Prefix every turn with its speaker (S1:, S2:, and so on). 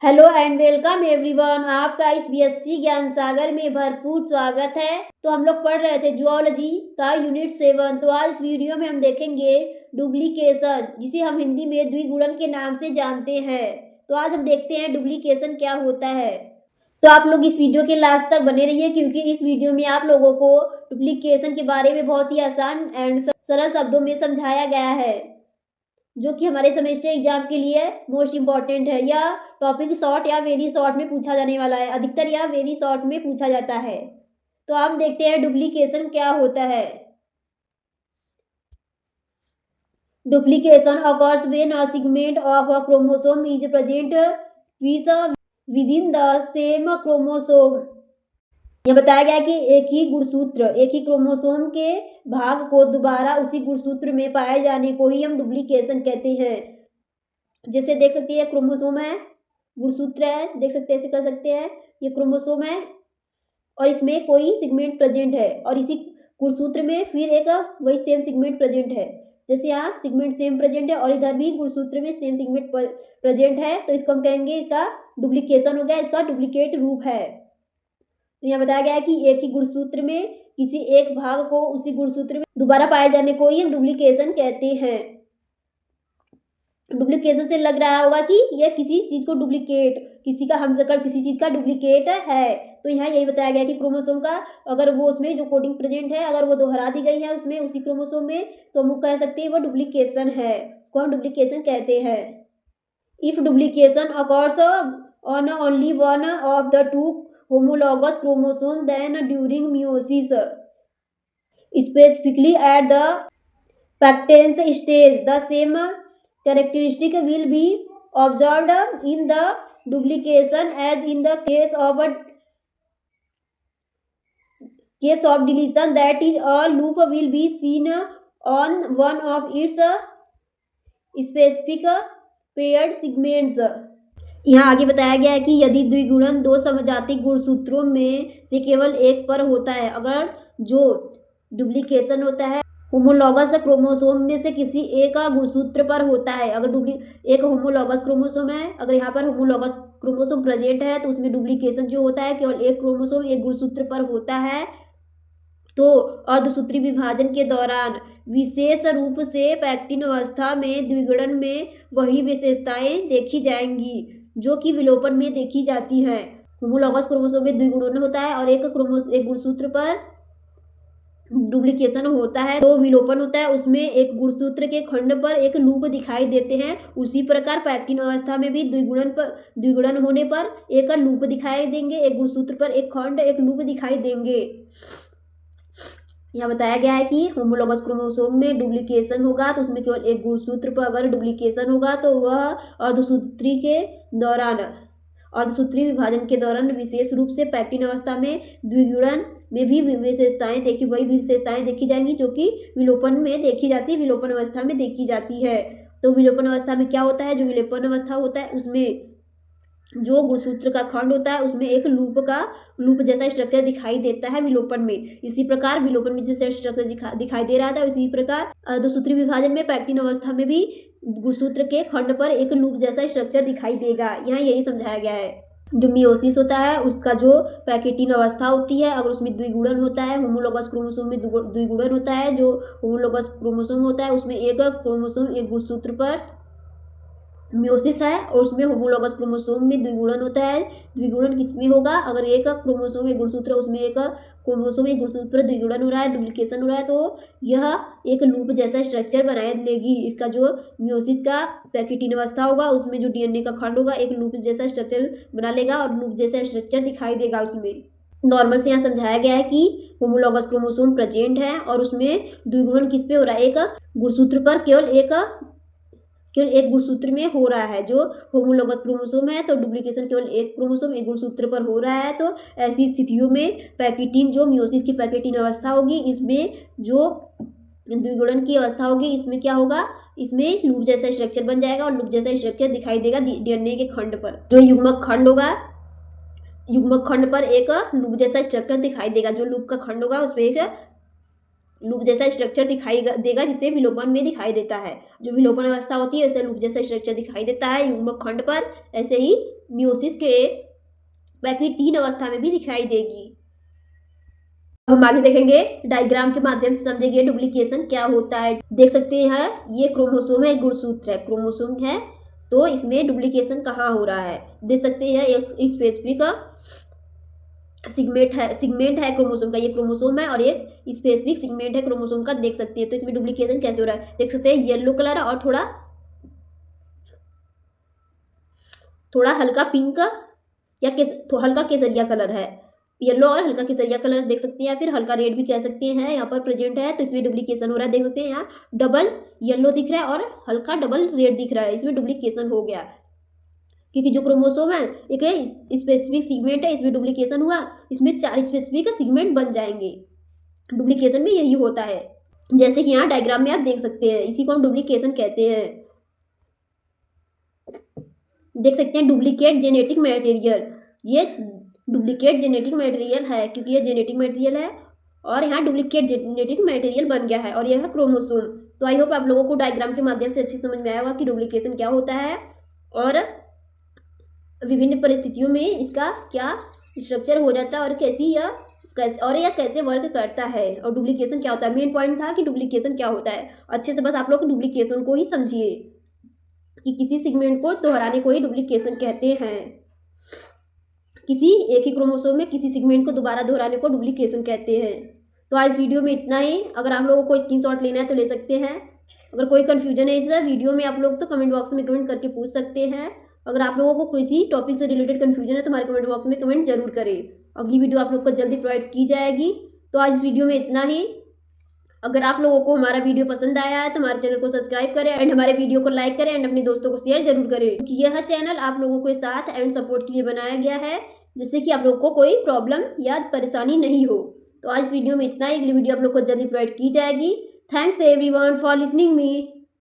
S1: Hello and welcome everyone. आपका इस BSc ज्ञान सागर में भरपूर स्वागत है। तो हम लोग पढ़ रहे थे जूलॉजी का यूनिट 7। तो आज इस वीडियो में हम देखेंगे डुप्लीकेशन, जिसे हम हिंदी में द्विगुणन के नाम से जानते हैं। तो आज हम देखते हैं डुप्लीकेशन क्या होता है। तो आप लोग इस वीडियो के लास्ट तक बने रहिए, क्योंकि इस वीडियो में आप लोगों को डुप्लीकेशन के बारे में बहुत ही आसान एंड सरल शब्दों में समझाया गया है, जो कि हमारे सेमेस्टर एग्जाम के लिए मोस्ट इम्पॉर्टेंट है। यह टॉपिक शॉर्ट या वेरी शॉर्ट में पूछा जाने वाला है, अधिकतर यह वेरी शॉर्ट में पूछा जाता है। तो हम देखते हैं डुप्लीकेशन क्या होता है। Duplication occurs when a segment of a chromosome is present within the same chromosome। यह बताया गया कि एक ही क्रोमोसोम के भाग को दोबारा उसी गुणसूत्र में पाए जाने को ही हम डुप्लीकेशन कहते हैं। जैसे देख सकते हैं क्रोमोसोम है, गुणसूत्र है, देख सकते हैं, ऐसे कर सकते हैं। ये क्रोमोसोम है और इसमें कोई सेगमेंट प्रेजेंट है और इसी गुणसूत्र में फिर एक वही सेम सेगमेंट प्रेजेंट है। जैसे यहाँ सेगमेंट सेम प्रेजेंट है और इधर भी गुणसूत्र में सेम सेगमेंट प्रेजेंट है, तो इसको हम कहेंगे इसका डुप्लीकेशन हो गया, इसका डुप्लीकेट रूप है। तो यहाँ बताया गया है कि एक ही गुणसूत्र में किसी एक भाग को उसी गुणसूत्र में दोबारा पाए जाने को ही हम डुप्लीकेशन कहते हैं। डुप्लीकेशन से लग रहा होगा कि यह किसी चीज को डुप्लीकेट, किसी का हमशक्ल किसी चीज का डुप्लीकेट है। तो यहाँ यही बताया गया कि क्रोमोसोम का अगर वो उसमें जो कोडिंग प्रेजेंट है अगर वो दोहरा दी गई है उसमें उसी क्रोमोसोम में, तो हम कह सकते हैं वो डुप्लीकेशन है, उसको हम डुप्लीकेशन कहते हैं। If duplication occurs on only one of the two homologous chromosome then during meiosis, specifically at the pectens stage, the same characteristic will be observed in the duplication as in the case of deletion, that is a loop will be seen on one of its specific paired segments। यहाँ आगे बताया गया है कि यदि द्विगुणन दो समजाति गुणसूत्रों में से केवल एक पर होता है, अगर जो डुप्लीकेशन होता है होमोलॉगस क्रोमोसोम में से किसी एक गुणसूत्र पर होता है, अगर एक होमोलॉगस क्रोमोसोम है, अगर यहाँ पर होमोलॉगस क्रोमोसोम प्रेजेंट है तो उसमें डुप्लीकेशन जो होता है केवल एक क्रोमोसोम एक गुणसूत्र पर होता है, तो अर्धसूत्री विभाजन के दौरान विशेष रूप से पैक्टिन अवस्था में द्विगुणन में वही विशेषताएं देखी जाएंगी जो कि विलोपन में देखी जाती हैं। होमोलॉगस क्रोमोसोम में द्विगुणन होता है और एक गुणसूत्र पर डुप्लीकेशन होता है तो विलोपन होता है, उसमें एक गुणसूत्र के खंड पर एक लूप दिखाई देते हैं। उसी प्रकार पैक्टिन अवस्था में भी द्विगुणन होने पर एक लूप दिखाई देंगे, एक गुणसूत्र पर एक खंड एक लूप दिखाई देंगे। यहाँ बताया गया है कि होमोलॉगस क्रोमोसोम में डुप्लीकेशन होगा तो उसमें केवल एक गुणसूत्र पर अगर डुप्लीकेशन होगा तो वह अर्धसूत्री विभाजन के दौरान विशेष रूप से पैक्टिन अवस्था में द्विगुणन में भी वही विशेषताएं देखी जाएंगी जो कि विलोपन में देखी जाती है, विलोपन अवस्था में देखी जाती है। तो विलोपन अवस्था में क्या होता है, जो विलोपन अवस्था होता है उसमें जो गुणसूत्र का खंड होता है उसमें एक लूप जैसा स्ट्रक्चर दिखाई देता है विलोपन में। इसी प्रकार विलोपन में जैसा स्ट्रक्चर दिखाई दे रहा था, इसी प्रकार अर्धसूत्री विभाजन में पैक्टिन अवस्था में भी गुणसूत्र के खंड पर एक लूप जैसा स्ट्रक्चर दिखाई देगा। यहाँ यही समझाया गया है। जो मियोसिस होता है उसका जो पैकेटिन अवस्था होती है, अगर उसमें द्विगुणन होता है, होमोलॉगस क्रोमोसोम में द्विगुणन होता है, जो होमोलॉगस क्रोमोसोम होता है उसमें एक क्रोमोसोम एक गुणसूत्र पर मियोसिस है और उसमें होमोलॉगस क्रोमोसोम में द्विगुणन होता है। द्विगुणन किसमें होगा, अगर एक क्रोमोसोम एक गुणसूत्र उसमें एक क्रोमोसोम एक गुणसूत्र पर द्विगुणन हो रहा है, डुप्लीकेशन हो रहा है, तो यह एक लूप जैसा स्ट्रक्चर बनाए लेगी। इसका जो मियोसिस का पैकेटिन अवस्था होगा उसमें जो डीएनए का खंड होगा एक लूप जैसा स्ट्रक्चर बना लेगा और लूप जैसा स्ट्रक्चर दिखाई देगा उसमें। नॉर्मल से यहाँ समझाया गया है कि होमोलॉगस क्रोमोसोम प्रेजेंट है और उसमें द्विगुणन किस पे हो रहा है, एक गुणसूत्र पर केवल एक गुणसूत्र में हो रहा है। जो होमोलॉगस क्रोमोसोम है तो डुप्लीकेशन केवल एक क्रोमोसोम एक गुणसूत्र पर हो रहा है। तो ऐसी स्थितियों में पैकेटिन जो मियोसिस की पैकेटिन अवस्था होगी, इसमें जो द्विगुणन की अवस्था होगी इसमें क्या होगा, इसमें लूप जैसा स्ट्रक्चर बन जाएगा और लूप जैसा स्ट्रक्चर दिखाई देगा डीएनए के खंड पर। जो युग्मक खंड होगा, युग्मक खंड पर एक लूप जैसा स्ट्रक्चर दिखाई देगा। जो लूप का खंड होगा उस पर एक लूप जैसा स्ट्रक्चर दिखाई देगा, जिसे विलोपन में दिखाई देता है। जो विलोपन अवस्था होती है उसे लूप जैसा स्ट्रक्चर दिखाई देता है युग्मक खंड पर। ऐसे ही मियोसिस के वैक्यूम 3 अवस्था में भी दिखाई देगी। अब हम आगे देखेंगे, डायग्राम के माध्यम से समझेंगे डुप्लीकेशन क्या होता है। देख सकते हैं ये क्रोमोसोम है, गुणसूत्र है, क्रोमोसोम है, तो इसमें डुप्लीकेशन कहाँ हो रहा है। देख सकते हैं एक स्पेसिफिक सिगमेंट है क्रोमोसोम का, ये क्रोमोसोम है और एक स्पेसिफिक सिगमेंट है क्रोमोसोम का, देख सकते हैं। तो इसमें डुप्लीकेशन कैसे हो रहा है देख सकते हैं, येलो कलर और थोड़ा हल्का पिंक या हल्का केसरिया कलर है। येलो और हल्का केसरिया कलर देख सकते हैं, या फिर हल्का रेड भी कह सकते हैं, यहाँ पर प्रेजेंट है। तो इसमें डुप्लीकेशन हो रहा है। देख सकते हैं यहाँ डबल येलो दिख रहा है और हल्का डबल रेड दिख रहा है, इसमें डुप्लीकेशन हो गया। क्योंकि जो क्रोमोसोम है एक स्पेसिफिक सिगमेंट है, इसमें डुप्लीकेशन हुआ, इसमें 4 स्पेसिफिक सिगमेंट बन जाएंगे। डुप्लीकेशन में यही होता है, जैसे कि यहाँ डायग्राम में आप देख सकते हैं, इसी को हम डुप्लीकेशन कहते हैं। देख सकते हैं डुप्लीकेट जेनेटिक मटेरियल, ये डुप्लीकेट जेनेटिक मटेरियल है, क्योंकि ये जेनेटिक मटेरियल है और यहाँ डुप्लीकेट जेनेटिक मटेरियल बन गया है और यह है क्रोमोसोम। तो आई होप आप लोगों को डायग्राम के माध्यम से अच्छी समझ में आया होगा कि डुप्लीकेशन क्या होता है और विभिन्न परिस्थितियों में इसका क्या स्ट्रक्चर हो जाता है और यह कैसे वर्क करता है और डुप्लीकेशन क्या होता है। मेन पॉइंट था कि डुप्लीकेशन क्या होता है। अच्छे से बस आप लोग डुप्लीकेशन को ही समझिए कि किसी सिगमेंट को दोहराने को ही डुप्लीकेशन कहते हैं। किसी एक ही क्रोमोसोम में किसी सिगमेंट को दोबारा दोहराने को डुप्लीकेशन कहते हैं। तो आज वीडियो में इतना ही। अगर आप लोगों को स्क्रीनशॉट लेना है तो ले सकते हैं। अगर कोई कन्फ्यूजन है इस वीडियो में आप लोग तो कमेंट बॉक्स में कमेंट करके पूछ सकते हैं। अगर आप लोगों को किसी टॉपिक से रिलेटेड कन्फ्यूजन है तो हमारे कमेंट बॉक्स में कमेंट जरूर करें। अगली वीडियो आप लोग को जल्दी प्रोवाइड की जाएगी। तो आज इस वीडियो में इतना ही। अगर आप लोगों को हमारा वीडियो पसंद आया है तो हमारे चैनल को सब्सक्राइब करें एंड हमारे वीडियो को लाइक करें एंड अपने दोस्तों को शेयर जरूर करें, क्योंकि यह चैनल आप लोगों के साथ एंड सपोर्ट के लिए बनाया गया है, जिससे कि आप लोगों को कोई प्रॉब्लम या परेशानी नहीं हो। तो आज इस वीडियो में इतना ही। अगली वीडियो आप लोग को जल्दी प्रोवाइड की जाएगी। Thanks everyone for listening me.